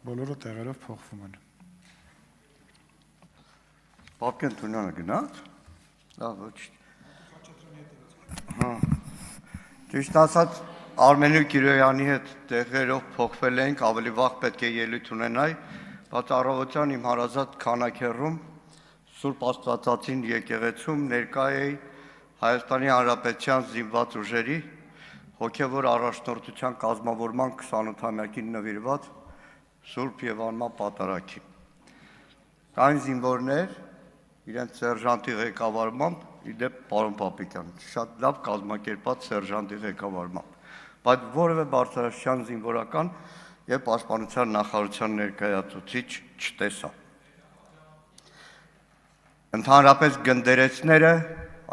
բոլորը տեղերով փոխվում են։ Պապկեն Թունյանը գնաց։ Լավ, ոչ։ Հա։ Ճիշտ ասած, Արմենու Կիրոյանի հետ տեղերով փոխվել ենք, ավելի վաղ պետք է ելույթ ունենայի, բայց առավոտյան իմ հարազատ Քանաքեռում Սուրբ Աստվածածին եկեղեցում ներկա էի Հայաստանի Հանրապետության զինված ուժերի հոգևոր առաջնորդության կազմավորման 28-ամյակին նվիրված Սուրբ եւ անմահ պատարագին։ Կային զինվորներ, իրենց սերժանտի ղեկավարմամբ, իդեպ պարոն Պապիկյան, շատ լավ կազմակերպած սերժանտի ղեկավարմամբ, բայց որևէ բարձրաստիճան զինվորական եւ պաշտպանության նախարարության ներկայացուցիչ չտեսա։ Ընդհանրապես գնդերեցները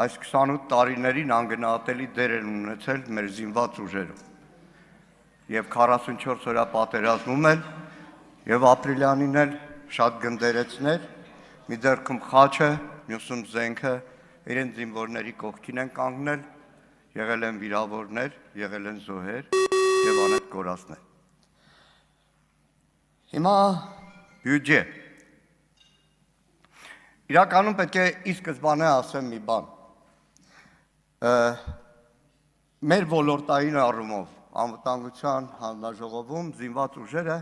այս 28 տարիներին անգնահատելի դեր են ունեցել մեր զինված ուժերում։ Եվ 44 օրյա պատերազմում էլ եւ ապրիլյանին էլ շատ գնդերեցներ, մի ձեռքում խաչը, մյուսում զենքը, իրեն զինվորների կողքին են կանգնել, եղել են վիրավորներ, եղել են զոհեր եւ անհետ կորածներ։ Հիմա բյուջե։ Իրականում պետք է ի սկզբանե ասեմ մի բան։ Մեր ոլորտային առումով անվտանգության հանձնաժողովում զինված ուժերը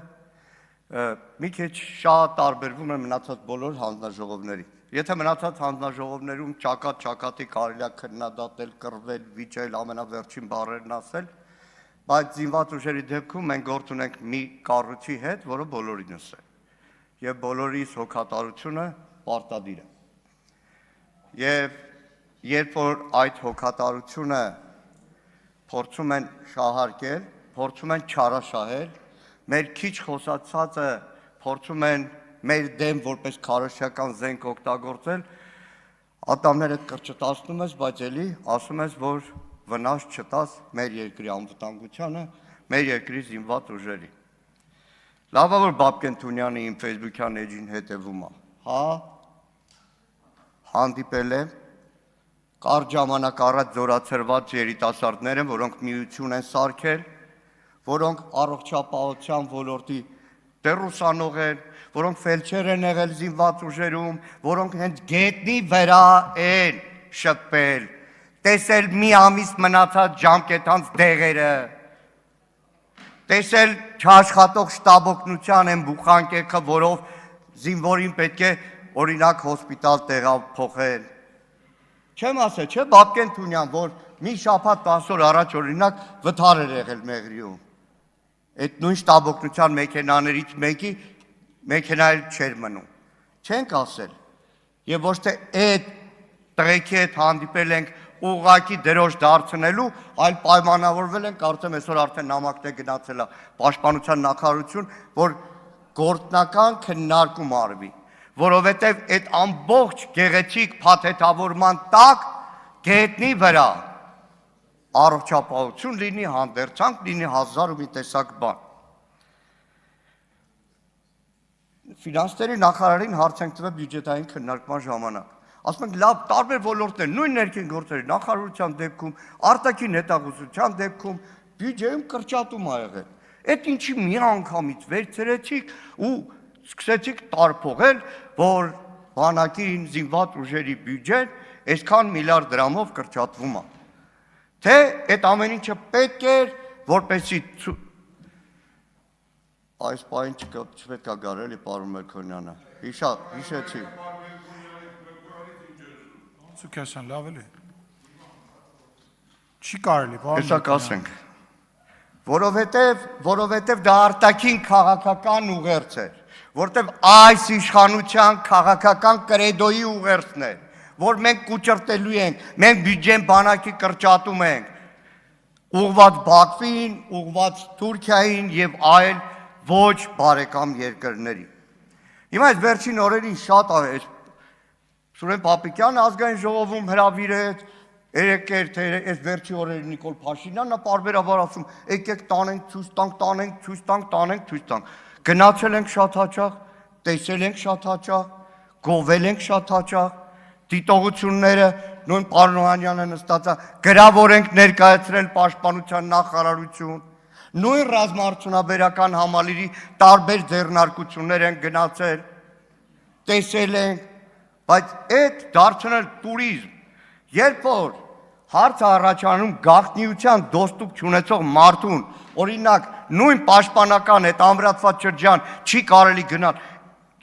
մի քիչ շատ տարբերվում են մնացած բոլոր հանձնաժողովներից։ Եթե մնացած հանձնաժողովներում ճակատի կարելի է քննադատել, կռվել, վիճել, ամենավերջին բառերն ասել, բայց զինված ուժերի դեպքում մենք գործ ունենք մի կառույցի հետ, որը բոլորինս է, եւ բոլորիս հոգատարությունը պարտադիր է։ Եվ երբ որ այդ հոգատարությունը փորձում են շահարկել, փորձում են չարաշահել, մեր քիչ խոսացածը փորձում են մեր դեմ որպես քարոզչական զենք օգտագործել, ատամները կրճտացնում ես, բայց էլի ասում ես, որ վնաս չտաս մեր երկրի անվտանգությանը, մեր երկրի զինված ուժերին։ Լավ է, որ Պապկեն Թունյանը իմ Facebook-յան էջին հետևում է։ Հա, հանդիպել եմ, կարճ ժամանակ առաջ զորացրված երիտասարդներ են, որոնք միություն են սարքել, որոնք առողջապահության ոլորտի դերուսանող են, որոնք ֆելչեր են եղել զինված ուժերում, որոնք հենց գետնի վրա են շփվել, տեսել մի ամիս մնացած ժամկետանց դեղերը, տեսել չաշխատող շտաբօգնության են բուխանկեքը, որով զինվորին պետք է օրինակ հոսպիտալ տեղափոխել։ Չեմ ասել, չէ, Պապկեն Թունյան, որ մի շաբաթ 10 օր առաջ օրինակ վթար էր եղել Մեղրիում։ Այդ նույն շտաբօգնության մեքենաներից մեկի մեքենայել չէր մնում։ Չենք ասել։ Եվ ոչ թե այդ տղեկի հետ հանդիպել ենք ուղղակի դրոշ դարձնելու, այլ պայմանավորվել ենք, կարծեմ այսօր արդեն նամակն է գնացել է Պաշտպանության նախարարություն, որ գործնական քննարկում արվի, որովհետև այդ ամբողջ գեղեցիկ փաթեթավորման տակ գետնի վրա առողջապահություն լինի, հանդերձանք լինի, 1000 ու մի տեսակ բան։ Ֆինանսների նախարարին հարց ենք տվել բյուջետային քննարկման ժամանակ։ Ասում ենք լավ, տարբեր ոլորտներ, նույն ներքին գործերի նախարարության դեպքում, արտաքին հետախուզության դեպքում բյուջեում կրճատում ա եղել։ Այդ ինչի մի անգամից վերցրեցիք ու սկսեցիք տարփողել, որ բանակին զինված ուժերի բյուջեն այսքան միլիարդ դրամով կրճատվում է։ Թե այդ ամեն ինչը պետք էր, որպեսզի այս պահին չպետք է գար էլի պարոն Մելքոնյանը։ Հիշեցի։ Սուքասյան, լավ էլի։ Չի կարելի, պարոն։ Հեսա կասենք։ Որովհետև դա արտաքին քաղաքական ուղերձ էր, որտեվ այս իշխանության քաղաքական կրեդոյի ուղերձն էր, որ մենք կուճրտելու ենք, մենք բյուջեն բանակի կրճատում ենք, ուղղված Բաքվին, ուղղված Թուրքիային եւ այլ ոչ բարեկամ երկրների։ Հիմա այս վերջին օրերին շատ է Սուրեն Պապիկյանը ազգային ժողովում հրավիրեց, երեկեր թե այս վերջի օրերին Նիկոլ Փաշինյանն է պարբերաբար ասում, եկեք տանենք, ցույց տանք, տանենք, ցույց տանք, տանենք, ցույց տանք։ Գնացել ենք շատ հաճախ, տեսել ենք շատ հաճախ, գովել ենք շատ հաճախ, դիտողությունները նույն պարոն Օհանյանը նստած է, գրավոր ենք ներկայացրել Պաշտպանության նախարարություն, Նույն ռազմաարդյունաբերական համալիրի տարբեր ձեռնարկություններ են գնացել, տեսել են, բայց այդ դարձնել туриզմ, երբ որ հարց առաջանում գաղտնիության դոստուկ չունեցող մարդուն, օրինակ նույն պաշտպանական այդ ամրացված շրջան չի կարելի գնալ,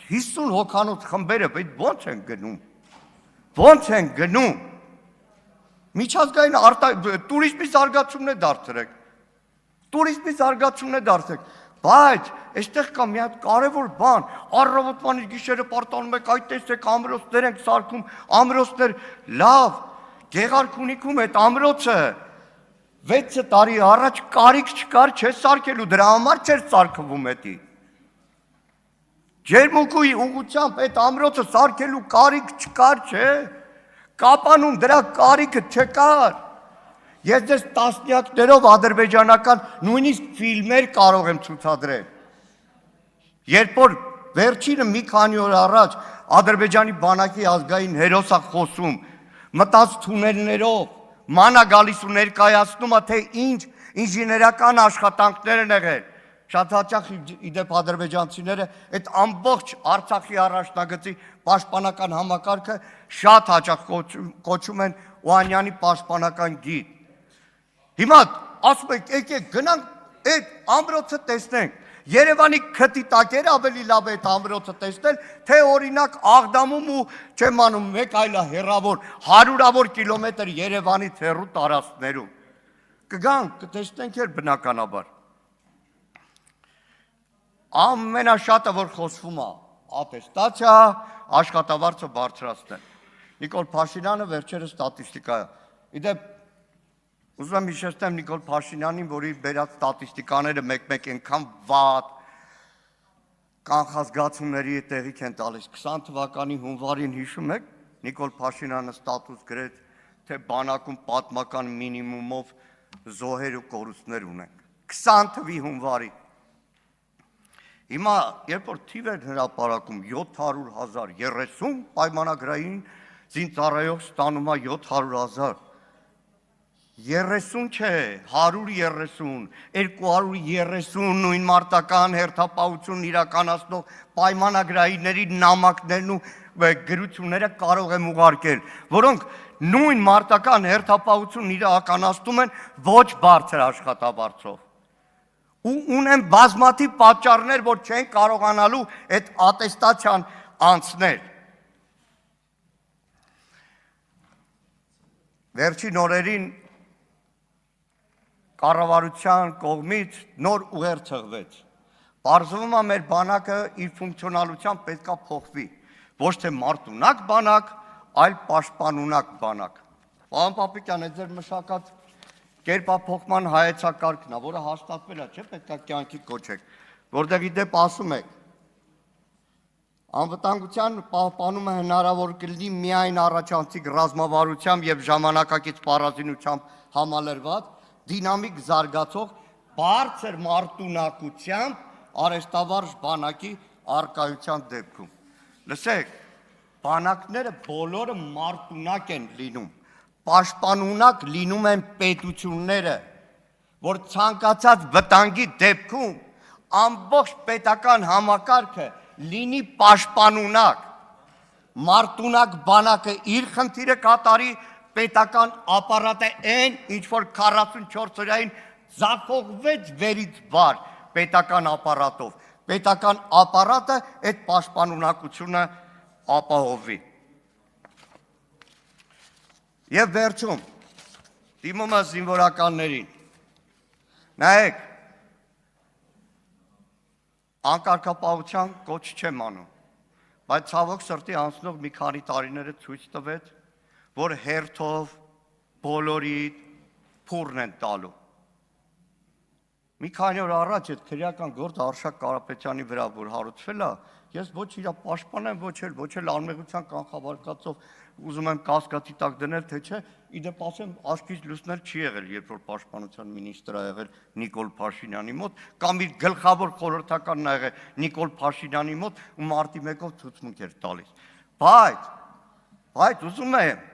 50 հոգանոց խմբերը ոնց են գնում, ոնց են գնում, միջազգային туриզմի զարգացումն է դարձրեք, туриզմի զարգացումն է դարձրեք, բայց այստեղ կա մի հատ կարևոր բան, առավոտվանից գիշերը պարտանում եք, այդ տեսեք ամրոցներ ենք սարքում, ամրոցներ, լավ, Գեղարքունիքում այդ ամրոցը 6 տարի առաջ կարիք չկար, չէ սարքելու, դրա համար չէր սարքվում էդի։ Ջերմուկուի ուղղությամբ այդ ամրոցը սարքելու կարիք չկար, չէ, Կապանում դրա կարիքը չկար։ Ես դες տասնյակներով ադրբեջանական նույնիսկ ֆիլմեր կարող եմ ցուցադրել։ Երբ որ վերջինը մի քանի օր առաջ Ադրբեջանի բանակի ազգային հերոսա խոսում, մտած թունելներով, մանա գալիս ու ներկայացնում է, թե ինչ ինժեներական աշխատանքներ են եղել։ Շատ հաճախ իդեպ ադրբեջանցիները այդ ամբողջ Արցախի առաջնագծի պաշտպանական համակարգը շատ հաճախ կոչում են Օանյանի պաշտպանական գիծ։ Հիմա ասում եք, եկեք գնանք այդ ամրոցը տեսնենք։ Երևանի քթի տակերը ավելի լավ է այդ ամրոցը տեսնել, թե օրինակ Աղդամում ու չեմ անում մեկ այլ հեռավոր հարյուրավոր կիլոմետր Երևանից հեռու տարածքներում։ Կգանք, կտեսնենք էլ բնականաբար։ Ամենաշատը որ խոսվում է, ատեստացիա, աշխատավարձը բարձրացնել։ Նիկոլ Փաշինյանը վերջերս ստատիստիկա է։ Իդեպ ուզում եմ հիշեցնեմ Նիկոլ Փաշինյանին, որի բերած ստատիստիկաները մեկ-մեկ այնքան վատ կանխազգացումների տեղիք են տալիս։ 20 թվականի հունվարին հիշում եք, Նիկոլ Փաշինյանը ստատուս գրեց, թե բանակում պատմական մինիմումով զոհեր ու կորուստներ ունենք։ 20 թվականի հունվարի։ Հիմա, երբ որ թիվեր հրապարակում 700,000, 30 պայմանագրային զինծառայող ստանում է 700,000, 30 չէ, 130, 230 նույն մարտական հերթապահություն իրականացնող պայմանագրայինների նամակներն ու գրությունները կարող եմ ուղարկել, որոնք նույն մարտական հերթապահություն իրականացնում են ոչ բարձր աշխատավարձով։ Ու ունեն բազմաթիվ պատճառներ, որ չեն կարողանալու այդ ատեստացիան անցնել։ Վերջին օրերին կառավարության կողմից նոր ուղեր ցղվեց։ Պարզվում է մեր բանակը իր ֆունկցիոնալությամբ պետք է փոխվի։ Ոչ թե մարտունակ բանակ, այլ պաշտպանունակ բանակ։ Պարոն Պապիկյան, այդ ձեր մշակած կերպափոխման հայեցակարգն է, որը հաստատվել է, չէ՞ պետք է կյանքի կոչեք, որտեղ իդեպ ասում եք, անվտանգության պահպանումը հնարավոր կլինի միայն առաջանցիկ ռազմավարությամբ եւ ժամանակակից պարազինությամբ համալրված դինամիկ զարգացող բարձր մարտունակությամբ արհեստավարժ բանակի արկայության դեպքում։ Լսեք, բանակները բոլորը մարտունակ են լինում, պաշտպանունակ լինում են պետությունները, որ ցանկացած վտանգի դեպքում ամբողջ պետական համակարգը լինի պաշտպանունակ, մարտունակ բանակը իր խնդիրը կատարի, պետական ապարատը այն, ինչ որ 44 օրյային ձախողվեց վերից վար պետական ապարատով, պետական ապարատը այդ պաշտպանունակությունը ապահովի։ Եվ վերջում, դիմում է զինվորականներին, նայեք, անկարգապահության կոչ չեմ անում, բայց ցավոք սրտի անցնող մի քանի տարիները ցույց տվեց, որ հերթով բոլորի փուրն են տալու։ Մի քանի օր առաջ այդ քրեական գործը Արշակ Կարապետյանի վրա որ հարուցվել է, ես ոչ իր պաշտպանեմ, ոչ էլ անմեղության կանխավարկածով ուզում եմ կասկածի տակ դնել, թե չէ, իդեպ ասեմ, աչքից լուսնել չի եղել, երբ որ պաշտպանության մինիստր ա եղել Նիկոլ Փաշինյանի մոտ, կամ իր գլխավոր խորհրդականն ա եղել Նիկոլ Փաշինյանի մոտ ու մարտի 1-ով ցուցմունք էր տալիս։ Բայց ուզում եմ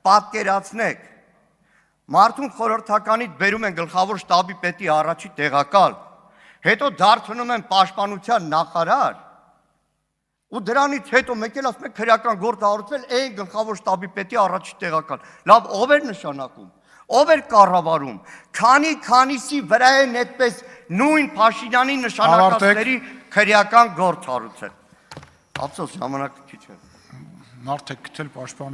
պատկերացնեք, Մարդուն խորհրդականից բերում են գլխավոր շտաբի պետի առաջի տեղակալ, հետո դարձնում են պաշտպանության նախարար, ու դրանից հետո մեկ էլ ասում են քրեական գործ հարուցվել այն գլխավոր շտաբի պետի առաջի տեղակալ։ Լավ, ով էր նշանակում, ով էր կառավարում, քանիսի վրա են այդպես նույն Փաշինյանի նշանակածների քրեական գործ հարուցել։ Ափսոս ժամանակը քիչ է։ Մարդը գտել պաշտպանում